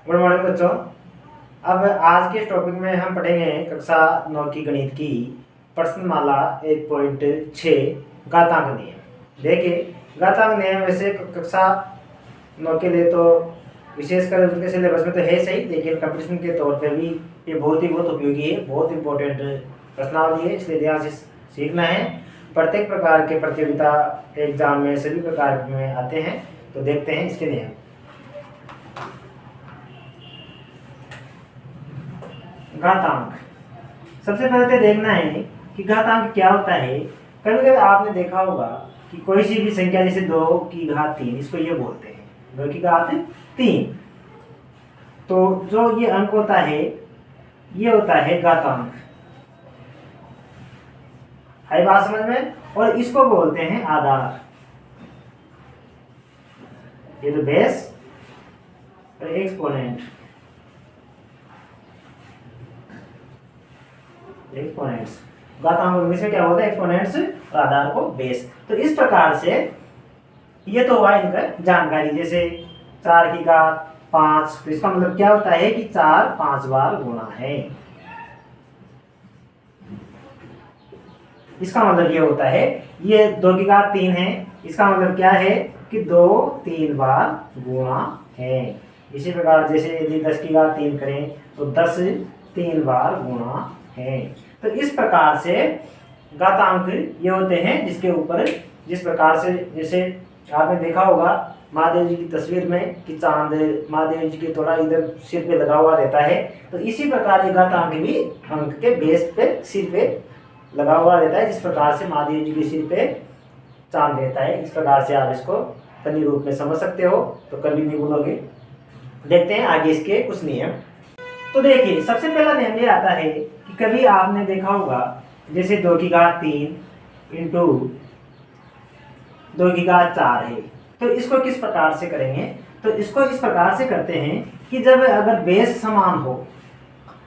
Good morning बच्चों। अब आज के टॉपिक में हम पढ़ेंगे कक्षा 9 की गणित की प्रश्नमाला 1.6 घातांक नियम। देखिए, घातांक नियम वैसे कक्षा 9 के लिए तो विशेषकर उनके सिलेबस में तो है सही, लेकिन कंपटीशन के तौर पे भी ये बहुत उपयोगी है, बहुत इंपॉर्टेंट प्रश्नावली है, इसलिए ध्यान से सीखना है। प्रत्येक प्रकार के प्रतियोगिता एग्जाम में सभी प्रकार में आते हैं, तो देखते हैं इसके नियम। घातांक, सबसे पहले तो देखना है कि घातांक क्या होता है। कभी कभी आपने देखा होगा कि कोई सी भी संख्या जैसे 2 की घात 3, इसको ये बोलते हैं 2 की घात 3। तो जो ये अंक होता है ये होता है घातांक। है बात समझ में? और इसको बोलते हैं आधार। ये तो बेस और एक्सपोनेंट। एक्सपोनेंट्स घातांक में से क्या होता है? एक्सपोनेंट्स और आधार को बेस। तो इस प्रकार से ये तो हुआ इनका जानकारी। जैसे 4 की घात 5, तो इसका मतलब क्या होता है कि 4 5 बार गुणा है। इसका मतलब ये होता है, ये 2 की घात 3 है, इसका मतलब क्या है कि 2 3 बार गुणा है। इसी प्रकार जैसे यदि 10 की घात 3 करें तो 10 3 बार गुणा है। तो इस प्रकार से घातांक ये होते हैं जिसके ऊपर, जिस प्रकार से जैसे आपने देखा होगा महादेव जी की तस्वीर में कि चांद महादेव जी के थोड़ा इधर सिर पे लगा हुआ रहता है, तो इसी प्रकार ये घातांक भी अंक के बेस पे सिर पे लगा हुआ रहता है। जिस प्रकार से महादेव जी के सिर पे चांद रहता है, इस प्रकार से आप इसको फनी रूप में समझ सकते हो, तो कभी नहीं भूलोगे। देखते हैं आगे इसके कुछ नियम। तो देखिए, सबसे पहला नियम ये आता है कि कभी आपने देखा होगा जैसे 2 की घात 3 इंटू 2 की घात 4 है, तो इसको किस प्रकार से करेंगे? तो इसको इस प्रकार से करते हैं कि जब अगर बेस समान हो,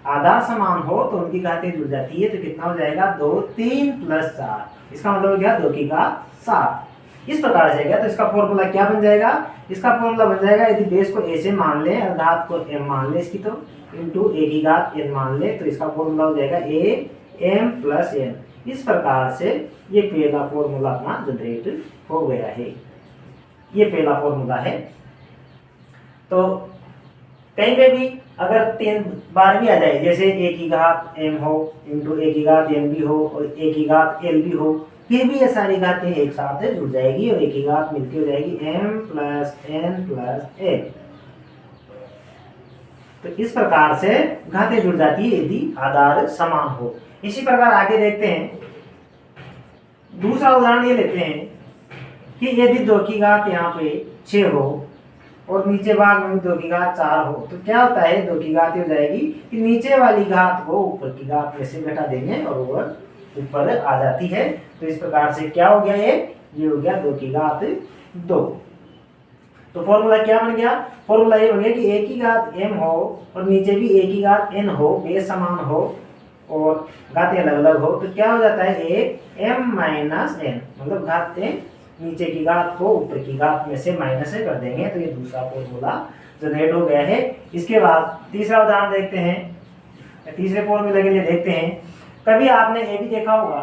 आधार समान हो, तो उनकी घातें जुड़ जाती है। तो कितना हो जाएगा? 2 3 प्लस 4, इसका मतलब हो गया 2 की घात 7। इस प्रकार से गया। तो इसका फॉर्मूला क्या बन जाएगा? इसका फॉर्मूला बन जाएगा, यदि बेस को ए से मान ले और घात को m मान ले इसकी, तो इंटू ए की घात n मान ले, तो इसका फॉर्मूला हो जाएगा a m प्लस n। इस प्रकार से ये पहला फॉर्मूला अपना जनरेट हो गया है। ये पहला फॉर्मूला है। तो कहीं पे भी अगर 3 बार भी आ जाए, जैसे a की घात m हो इंटू a की घात n भी हो और a की घात l भी हो, फिर भी ये सारी घातें एक साथ जुड़ जाएगी और a की घात मिलकर हो जाएगी m plus n plus a। तो इस प्रकार से घातें जुड़ जाती है यदि आधार समान हो। इसी प्रकार आगे देखते हैं, दूसरा उदाहरण ये लेते हैं कि यदि 2 की घात यहाँ पे 6 हो और नीचे भाग में 2 की घात 4 हो, तो क्या होता है? 2 की घात हो जाएगी कि नीचे वाली घात को ऊपर की घात में से घटा देंगे और वो ऊपर आ जाती है। तो इस प्रकार से क्या हो गया? ये हो गया 2 की घात 2। तो फॉर्मूला क्या बन गया? फॉर्मूला ये बन गया कि a की घात m हो और नीचे भी a की घात n हो, बेस समान हो और घातें अलग अलग हो, तो क्या हो जाता है? a m माइनस n, मतलब घातें नीचे की घात को ऊपर की घात में से माइनस से कर देंगे। तो ये दूसरा फॉर्मूला जनरेट हो गया है। इसके बाद तीसरा उदाहरण देखते हैं। तीसरे फॉर्मूले के लिए देखते हैं, कभी आपने ये भी देखा होगा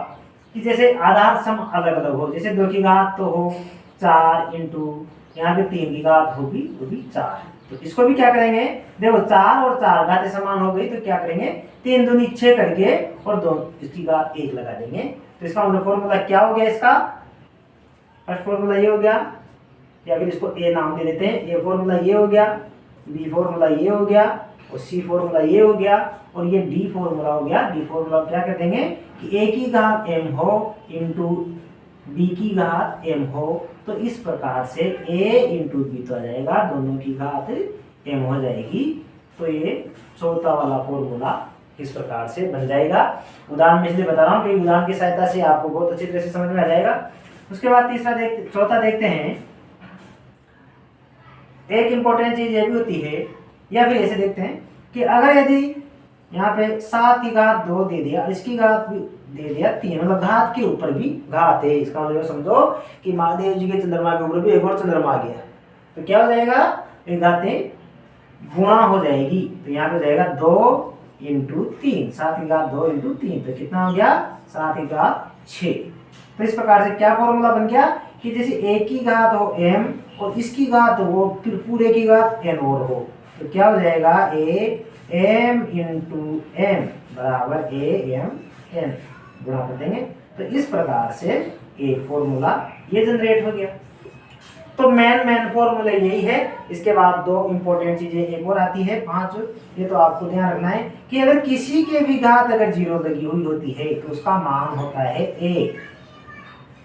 कि जैसे आधार सम अलग अलग हो, जैसे 2 की घात तो हो 4 इंटू यहाँ पे 3 की घात होगी, वो भी 4। तो इसको भी क्या करेंगे? देखो 4 और 4 घातें समान हो गई, तो क्या करेंगे? 3 दूनी 6 करके और 2 इसकी घात 1 लगा देंगे। तो इसका मतलब फॉर्मूला क्या हो गया? इसका फर्स्ट फॉर्मूला ये हो गया, या फिर इसको ए नाम दे देते हैं। ए फॉर्मूला ये हो गया, बी फॉर्मूला ये हो गया और सी फॉर्मूला ये हो गया और ये डी फॉर्मूला हो गया। डी फॉर्मूला क्या कर देंगे कि ए की घात m हो इंटू बी की घात m हो, तो इस प्रकार से a इंटू बी तो आ जाएगा, दोनों की घात m हो जाएगी। तो ये चौथा वाला फॉर्मूला इस प्रकार से बन जाएगा। उदाहरण में इसलिए बता रहा हूँ कि उदाहरण की सहायता से आपको बहुत अच्छी तरह से समझ में आ जाएगा। उसके बाद चौथा देखते हैं। एक इंपॉर्टेंट चीज ये भी होती है, या फिर ऐसे देखते हैं कि अगर यदि यहाँ पे 7 की घात 2 दे दिया, इसकी घात भी दे दिया 3, मतलब घात के ऊपर भी घात है। इसका मतलब समझो कि महादेव जी के चंद्रमा के ऊपर भी एक और चंद्रमा आ गया, तो क्या हो जाएगा? ये घातें गुणा हो जाएगी, तो यहाँ पे जाएगा 2 इंटू 3, 7 की घात 2 इंटू 3, तो कितना हो गया 7 की घात 6। तो इस प्रकार से क्या फॉर्मूला बन गया कि जैसे एक की घात हो m और इसकी घात हो फिर पूरे की घात n और हो, तो क्या हो जाएगा am इंटू m बराबर am n, गुणा कर देंगे। तो इस प्रकार से एक फॉर्मूला ये जनरेट हो गया। तो मेन फॉर्मूला यही है। इसके बाद दो इंपॉर्टेंट चीजें एक और आती है, 5, ये तो आपको ध्यान रखना है कि अगर किसी के भी घात अगर 0 लगी हुई होती है तो उसका मान होता है 1।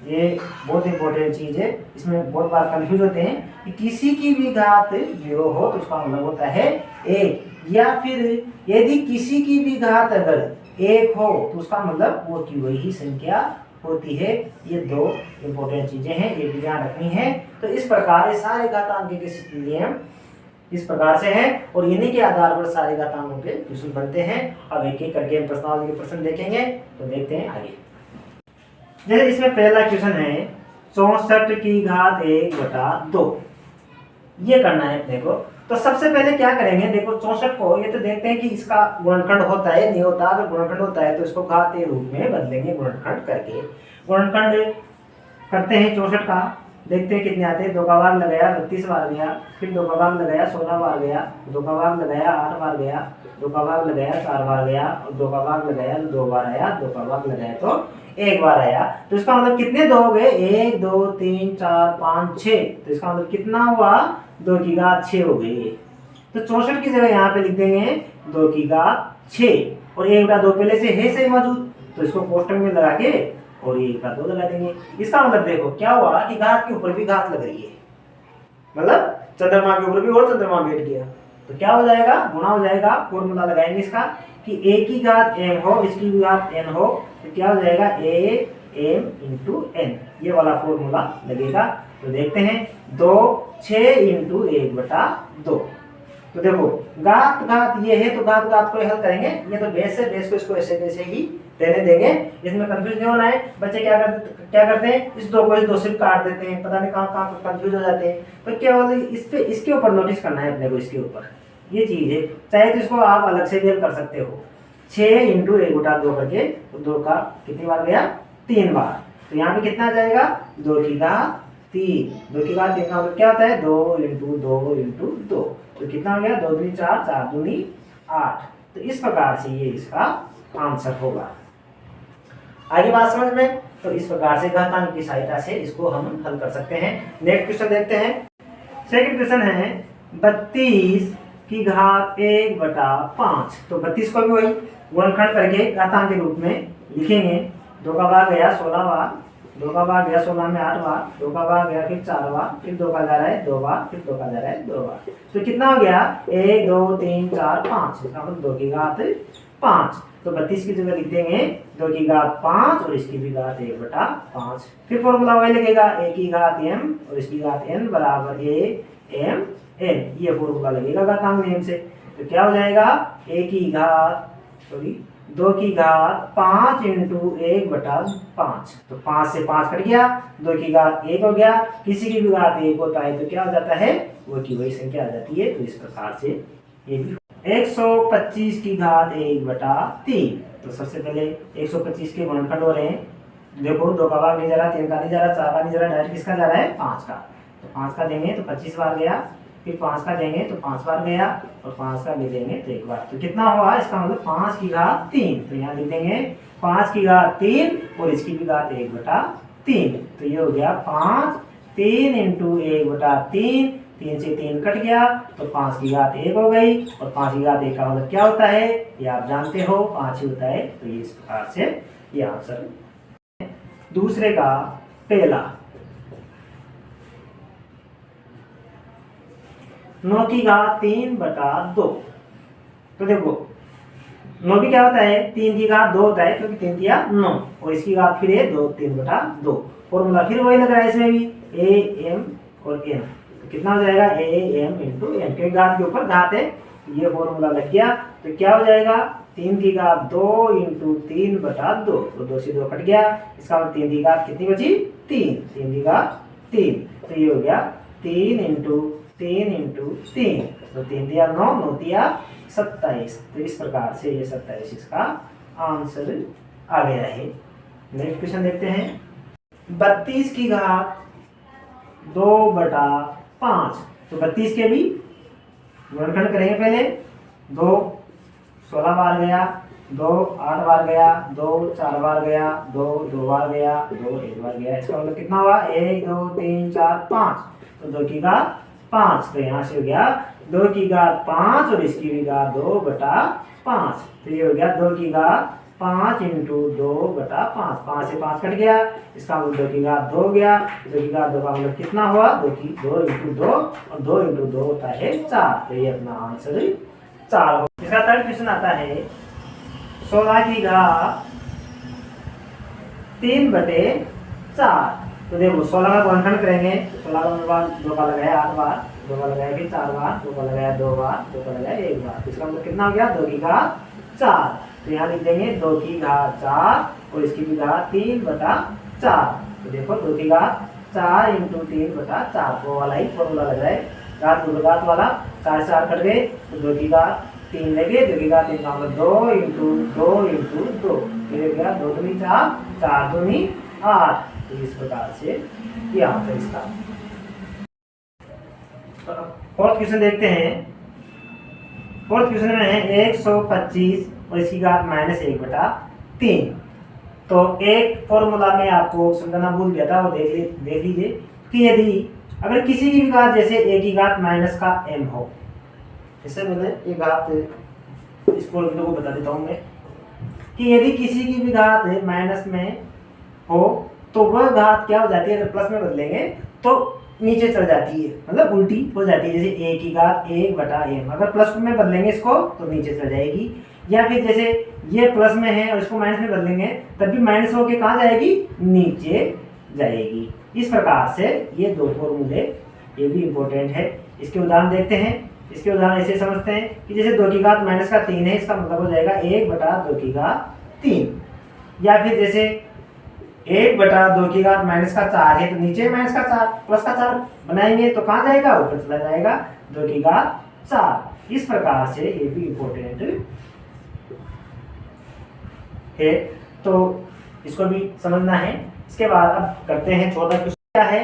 ये बहुत इंपॉर्टेंट चीज है, इसमें बहुत बार कंफ्यूज होते हैं कि किसी की भी घात 0 हो तो उसका मतलब होता है 1, या फिर यदि किसी की भी घात अगर 1 हो तो उसका मतलब वो की वही संख्या होती है। ये दो इंपॉर्टेंट चीजें हैं, ये भी ध्यान रखनी है। तो इस प्रकार सारे घातांक के नियम इस प्रकार से है और इन्हीं के आधार पर सारे घातांकों के क्वेश्चन बनते हैं। अब एक एक करके हम प्रश्नावली के प्रश्न देखेंगे, तो देखते हैं आगे। जैसे इसमें पहला क्वेश्चन है 64 की घात 1/2, ये करना है अपने को। तो सबसे पहले क्या करेंगे, देखो 64 को ये तो देखते हैं कि इसका गुणनखंड होता है नहीं होता। अगर गुणनखंड होता है तो इसको घात के रूप में बदलेंगे, गुणनखंड करके गुणनखंड करते हैं 64 का, देखते हैं कितने आते हैं। 2 का भाग लगाया 32 बार गया, फिर 2 का भाग लगाया 16 बार गया, 2 का भाग लगाया 8 बार गया, 2 का भाग लगाया 4 बार गया, और 2 का भाग लगाया 2 बार आया, 2 का भाग लगाया तो 1 बार आया। तो इसका मतलब कितने 2 हो गए, 1 2 3 4 5 6, तो इसका मतलब कितना हुआ 2 की घात 6 हो गई। तो 64 की जगह यहाँ पे लिख देंगे 2 की घात 6 और 1/2 पहले से है सही मौजूद, तो इसको कोष्टक में लगा के और 1/2 लगा देंगे। इसका मतलब देखो क्या हुआ कि घात के ऊपर भी घात लग रही है, मतलब चंद्रमा के ऊपर भी और चंद्रमा बैठ गया, तो क्या हो जाएगा गुणा हो जाएगा। फॉर्मूला लगाएंगे इसका कि a की घात m हो इसकी भी घात n हो, तो क्या हो जाएगा am इंटू n, ये वाला फॉर्मूला लगेगा। तो देखते हैं 2 6 इंटू 1/2। तो देखो घात घात ये है तो घात घात को हल करेंगे, ये तो बेस है, बेस को इसको ऐसे वैसे ही रहने देंगे, इसमें कंफ्यूज नहीं होना है। बच्चे क्या करते हैं इस 2 को इस 2 से काट देते हैं, पता नहीं कहाँ कंफ्यूज हो जाते हैं। तो क्या होता है इस पे इसके ऊपर नोटिस करना है अपने को, इसके ऊपर ये चीज है। चाहे तो इसको आप अलग से भी कर सकते हो, 6 इंटू 1/2 करके, तो 2 का कितनी बार गया 3 बार, तो यहाँ पे कितना जाएगा 2 की घात 3, 2 की घात 3 का मतलब क्या होता है 2 इंटू 2 इंटू 2, तो कितना हो गया 2 दूनी 4 4 दूनी 8। तो इस प्रकार से ये इसका आंसर होगा। आगे बात समझ में, तो इस प्रकार से घातांक की सहायता से इसको हम हल कर सकते हैं। नेक्स्ट क्वेश्चन देखते हैं। सेकंड क्वेश्चन है 32 की घात 1/5, तो 32 को भी वही गुणनखंड करके घातांक के रूप में लिखेंगे। 2 का भाग गया 16 बार, 2 का भाग गया 16 में 8 बार, 2 का भाग गया फिर 4 बार, फिर 2 का जा रहा है 2 बार, फिर 2 का जा रहा है 2 बार, तो कितना हो गया 1 2 3 4 5, इसका मतलब 2 की घात 5। तो 32 की जगह लिख देंगे 2 की घात 5 और इसकी भी घात 1/5। फिर फॉर्मूला वही लगेगा a की घात m और इसकी घात n बराबर am n, ये फॉर्मूला लगेगा घातांक नियम से। तो क्या हो जाएगा a की घात 2 की घात 5 इंटू 1/5, तो 5 से 5 कट गया, 2 की घात 1 हो गया। किसी की भी घात 1 होता है तो क्या हो जाता है वो की वही संख्या आ जाती है। तो इस प्रकार से ये भी 125 की घात 1/3, तो सबसे पहले 125 के गुणनखंड हो रहे हैं। देखो 2 का भाग नहीं जा रहा, 3 का नहीं जा रहा, 4 का नहीं जा रहा, डायरेक्ट किसका जा रहा है 5 का, तो 5 का देंगे तो 25 बार गया, फिर 5 का देंगे तो 5 बार गया, और 5 का भी देंगे तो 1 बार, तो कितना हुआ इसका मतलब 5 की घात 3, तो यहाँ लिख देंगे 5 की घात 3 और इसकी भी घात 1/3, तो ये हो गया 5 3 इंटू 1/3, 3 से 3 कट गया तो 5 की घात 1 हो गई, और 5 की घात 1 का मतलब क्या होता है ये आप जानते हो 5 ही होता है। तो ये इस प्रकार से ये आंसर। दूसरे का पहला 9 की घात 3/2, तो देखो 9 भी क्या होता है 3 की घात 2 होता है, क्योंकि 3 दिया 9 और इसकी घात फिर है 2 3/2, फॉर्मूला फिर वही लग रहा है इसमें भी a m और n, कितना हो जाएगा am इंटू n, क्योंकि घात के ऊपर घात है, ये फॉर्मूला लग गया। तो क्या हो जाएगा 3 की घात 2 इंटू 3/2, तो 2 से 2 कट गया, इसका मतलब 3 की घात कितनी बची 3, 3 की घात 3, तो ये हो गया 3 इंटू 3 इंटू 3, तो 3 दिया 9, 9 दिया 27। तो इस प्रकार से ये 27 इसका आंसर आ गया है। नेक्स्ट क्वेश्चन देखते हैं। 32 की घात 2/5। तो 32 के भी गुणनखंड करेंगे पहले। 2 16 बार गया, 2 8 बार गया, 2 4 बार गया, 2 2 बार गया, 2 1 बार गया। इसका मतलब कितना हुआ? 1 2 3 4 5। तो 2 की घात 5। तो यहाँ से हो गया 2 की घात 5 और इसकी भी घात 2/5। तो ये हो गया 2 की घात 5 इंटू 2/5। 5 से 5 कट गया, इसका मतलब 2 की घात 2 हो गया। 2 की घात 2 का मतलब कितना हुआ? 2 इंटू 2 और 2 इंटू 2 होता है 4। तो ये अपना आंसर 4 हो। इसका थर्ड क्वेश्चन आता है 16 की घात 3/4। तो देखो 16 का गुणनखंड करेंगे। 16 का मतलब 2 का लगाया 8 बार, 2 का लगाया फिर 4 बार, 2 का लगाया 2 बार, 2 का लगाया 1 बार। इसका मतलब कितना हो गया? 2 की घात 4। तो यहाँ लिख देंगे 2 की घात 4 और इसकी भी घात 3/4। तो देखो 2 की घात 4 इंटू 3/4 वो वाला ही फॉर्मूला लग रहा है। घात गुणघात वाला 4 से 4 कट गए तो 2 की घात 3 लगे। 2 की घात 3 का मतलब 2 इंटू 2 इंटू 2। फिर गया 2 दूनी 4, 4 दूनी 8। तो इस प्रकार से ये आंसर इसका। फोर्थ क्वेश्चन देखते हैं। फोर्थ क्वेश्चन में है 125 और इसकी घात -1/3। तो एक फॉर्मूला में आपको समझाना भूल गया था, वो देख लीजिए कि यदि अगर किसी की भी घात जैसे a की घात -m हो, इससे मैंने ये घात इस फॉर्मूले को बता देता हूँ मैं कि यदि किसी की भी घात माइनस में हो तो वह घात क्या हो जाती है? अगर प्लस में बदलेंगे तो नीचे चल जाती है, मतलब उल्टी हो जाती है। जैसे a की घात 1/m, अगर प्लस में बदलेंगे इसको तो नीचे चल जाएगी। या फिर जैसे ये प्लस में है और इसको माइनस में बदलेंगे तब भी माइनस होके कहाँ जाएगी? नीचे जाएगी। इस प्रकार से ये दो फॉर्मूले ये भी इंपॉर्टेंट है। इसके उदाहरण देखते हैं। इसके उदाहरण ऐसे समझते हैं कि जैसे 2 की घात -3 है, इसका मतलब हो जाएगा 1/2 की घात 3। या फिर जैसे 1/2 की घात -4 है तो नीचे -4 +4 बनाएंगे तो कहाँ जाएगा? ऊपर चला जाएगा 2 की घात 4। इस प्रकार से ये भी इंपॉर्टेंट है, तो इसको भी समझना है। इसके बाद अब करते हैं 14 क्वेश्चन। क्या है?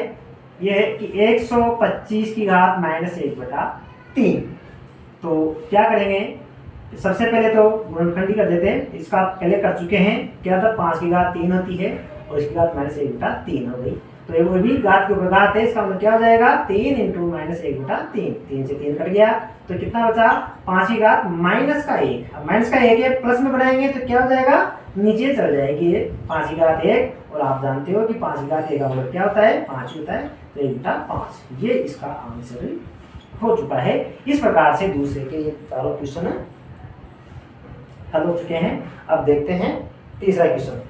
ये है कि 125 की घात -1/3। तो क्या करेंगे? सबसे पहले तो गुणनखंड ही कर देते हैं। इसका पहले कर चुके हैं। क्या था? 5 की घात 3 होती है और इसकी घात -1/3 हो गई। तो वो भी घात के ऊपर घात है, इसका मतलब क्या हो जाएगा? 3 इंटू -1/3। 3 से 3 कट गया तो कितना बचा? 5 की घात -1। अब -1 है, प्लस में बनाएंगे तो क्या हो जाएगा? नीचे चल जाएगी ये 5 की घात 1। और आप जानते हो कि 5 की घात 1 का मतलब क्या होता है? 5 होता है। तो 1/5 ये इसका आंसर हो चुका है। इस प्रकार से दूसरे के ये चारों क्वेश्चन हल हो चुके हैं। अब देखते हैं तीसरा क्वेश्चन।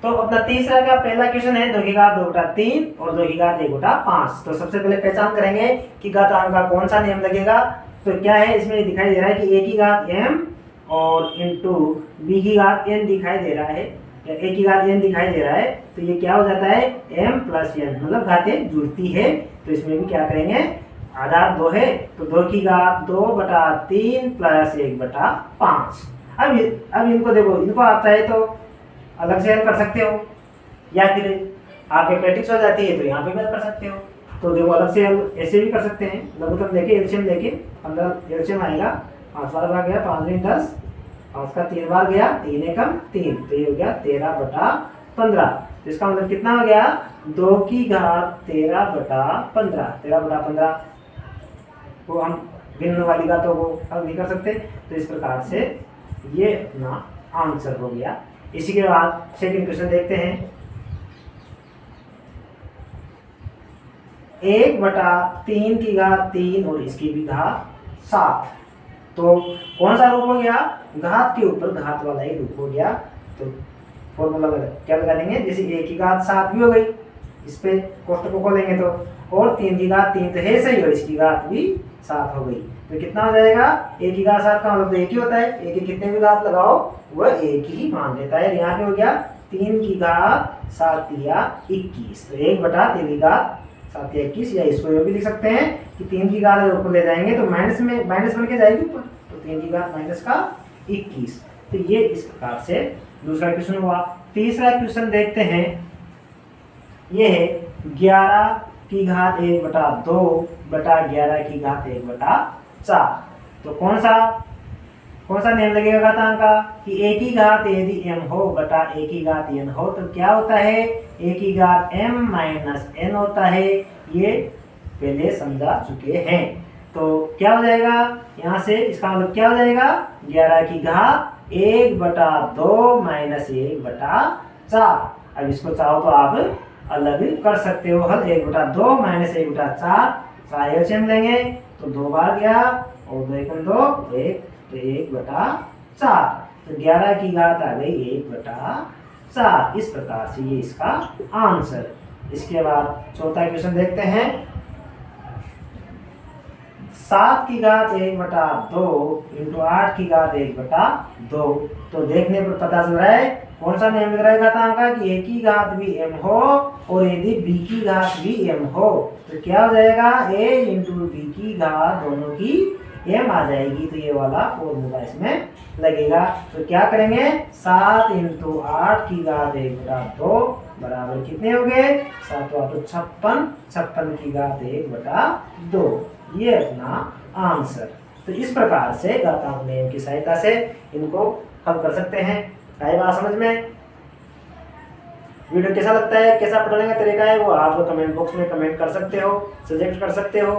तो अपना तीसरा का पहला क्वेश्चन है 2 की घात 2/3 और 2 की घात 1/5। तो सबसे पहले पहचान करेंगे कि घातांक का कौन सा नियम लगेगा। तो क्या है? इसमें दिखाई दे रहा है कि a की घात m और इंटू b की घात n दिखाई दे रहा है, या a की घात n दिखाई दे रहा है। तो ये क्या हो जाता है? m + n, मतलब घातें जुड़ती है। तो इसमें भी क्या करेंगे? आधार 2 है तो 2 की घात 2/3 + 1/5। अब इनको देखो, इनको आप चाहे तो अलग से हल कर सकते हो या फिर आपके प्रैक्टिस हो जाती है तो यहाँ पे भी हल कर सकते हो। तो देखो अलग से हल ऐसे भी कर सकते हैं। लघुत्तम लेके एलसीएम लेके 15 एलसीएम आएगा। 5 बार गया 5 में 10, 5 का 3 बार गया, 3 एकम 3। तो ये हो गया 13/15। तो इसका मतलब कितना हो गया? 2 की घात 13/15। 13/15 को हम भिन्न वाली घातों को हल नहीं कर सकते। तो इस प्रकार से ये अपना आंसर हो गया। इसी के बाद सेकंड क्वेश्चन देखते हैं। 1/3 की घात 3 और इसकी भी घात 7। तो कौन सा रूप हो गया? घात के ऊपर घात वाला ही रूप हो गया। तो फॉर्मूला क्या लगा देंगे? जैसे a की घात 7 भी हो गई, इस पे कोष्टक को खोलेंगे तो, और 3 की घात 3 तो है सही और इसकी घात भी 7 हो गई। तो कितना हो जाएगा? a की घात 7 का मतलब एक ही होता है। a की कितने भी घात लगाओ वह एक ही मान लेता है। यहाँ पे हो गया 3 की घात 7 या 21। तो 1/3 की घात 7 या 21, या इसको ये भी लिख सकते हैं कि 3 की घात ऊपर ले जाएंगे तो माइनस बन के जाएगी ऊपर, तो 3 की घात माइनस का 21। तो ये इस प्रकार से दूसरा क्वेश्चन हुआ। तीसरा क्वेश्चन देखते हैं, ये है 11 की घात 1/2 बटा 11 की घात 1/4। तो कौन सा नियम लगेगा घातांक का कि a की घात यदि m हो बटा a की घात n हो तो क्या होता है, a की घात m माइनस n होता है। ये पहले समझा चुके हैं। तो क्या हो जाएगा यहाँ से, इसका मतलब क्या हो जाएगा, 11 की घात 1/2 माइनस 1/4। अब इसको चाहो तो आप अलग कर सकते हो हल, 1/2 माइनस 1/4 एलसीएम लेंगे तो 2 बार गया और 2 एकम 2 1, तो 1/4। तो 11 की घात आ गई 1/4। इस प्रकार से ये इसका आंसर। इसके बाद चौथा क्वेश्चन देखते हैं, 7 की घात 1/2 इंटू 8 की घात 1/2। तो देखने पर पता चल रहा है कौन सा नियम लग रहा है घातांक का कि a की घात भी m हो और यदि b की घात भी m हो तो क्या हो जाएगा, a इंटू b की घात दोनों की m आ जाएगी। तो ये वाला फॉर्मूला इसमें लगेगा। तो क्या करेंगे, 7 इंटू 8 की घात 1/2 बराबर कितने हो गए, 7 8 56, 56 की घात 1/2। ये अपना आंसर। तो इस प्रकार से घातांक नियम की सहायता से इनको हल कर सकते हैं। आई बात समझ में? वीडियो कैसा लगता है, कैसा पढ़ने का तरीका है वो आप कमेंट बॉक्स में कमेंट कर सकते हो, सजेस्ट कर सकते हो।